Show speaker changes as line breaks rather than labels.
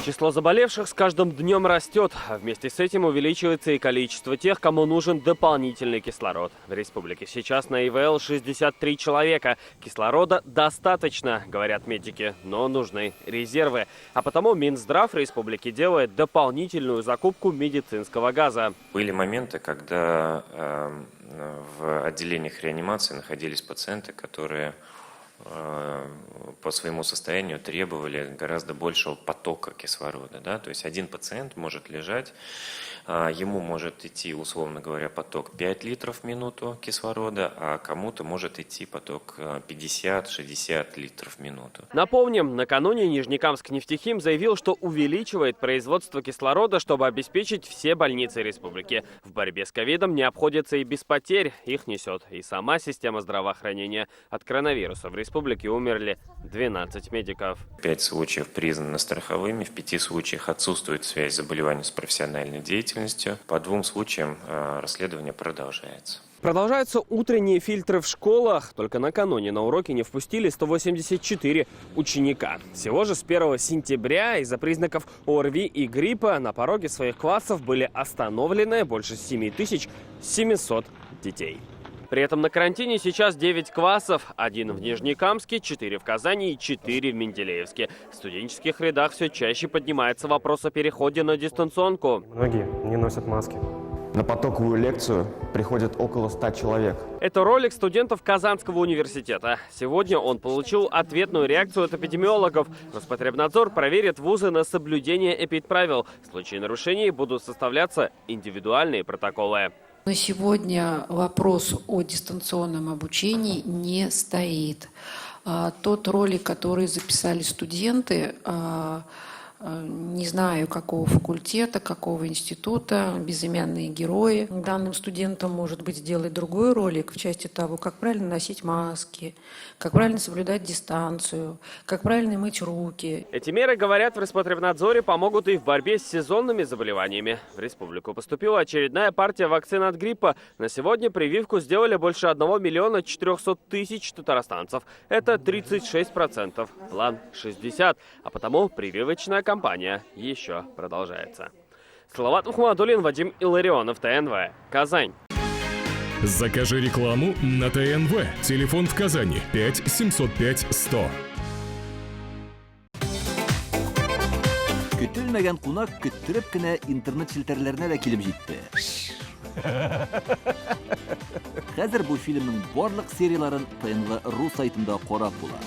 Число заболевших с каждым днем растет, а вместе с этим увеличивается и количество тех, кому нужен дополнительный кислород. В республике сейчас на ИВЛ 63 человека. Кислорода достаточно, говорят медики, но нужны резервы. А потому Минздрав республики делает дополнительную закупку медицинского газа.
Были моменты, когда в отделениях реанимации находились пациенты, которые по своему состоянию требовали гораздо большего потока кислорода. Да? То есть один пациент может лежать, ему может идти, условно говоря, поток 5 литров в минуту кислорода, а кому-то может идти поток 50-60 литров в минуту.
Напомним, накануне Нижнекамск-Нефтехим заявил, что увеличивает производство кислорода, чтобы обеспечить все больницы республики. В борьбе с ковидом не обходится и без потерь. Их несет и сама система здравоохранения. От коронавируса в республике умерли 12 медиков.
5 случаев признаны страховыми, в 5 случаях отсутствует связь заболевания с профессиональной деятельностью. По 2 случаям расследование продолжается.
Продолжаются утренние фильтры в школах. Только накануне на уроки не впустили 184 ученика. Всего же с 1 сентября из-за признаков ОРВИ и гриппа на пороге своих классов были остановлены больше 7700 детей. При этом на карантине сейчас 9 классов, 1 в Нижнекамске, 4 в Казани и 4 в Менделеевске. В студенческих рядах все чаще поднимается вопрос о переходе на дистанционку.
Многие не носят маски.
На потоковую лекцию приходит около 100 человек.
Это ролик студентов Казанского университета. Сегодня он получил ответную реакцию от эпидемиологов. Роспотребнадзор проверит вузы на соблюдение эпидправил. В случае нарушений будут составляться индивидуальные протоколы.
На сегодня вопрос о дистанционном обучении не стоит. Тот ролик, который записали студенты, не знаю, какого факультета, какого института, безымянные герои. Данным студентам, может быть, сделать другой ролик в части того, как правильно носить маски, как правильно соблюдать дистанцию, как правильно мыть руки.
Эти меры, говорят, в Роспотребнадзоре помогут и в борьбе с сезонными заболеваниями. В республику поступила очередная партия вакцин от гриппа. На сегодня прививку сделали больше 1 400 000 татарстанцев. Это 36%. План 60%. А потому прививочная кампания еще продолжается. Салават Мухаммадуллин, Вадим Илларионов, ТНВ, Казань.
Закажи рекламу на ТНВ. Телефон в Казани 5 705 100.
Көтелмәгән кунак көттөреп кенә интернет челтәрләренә дә килеп җитте. Хәзер бу фильмның барлык серияларын ТНВ.ру сайтында карап була.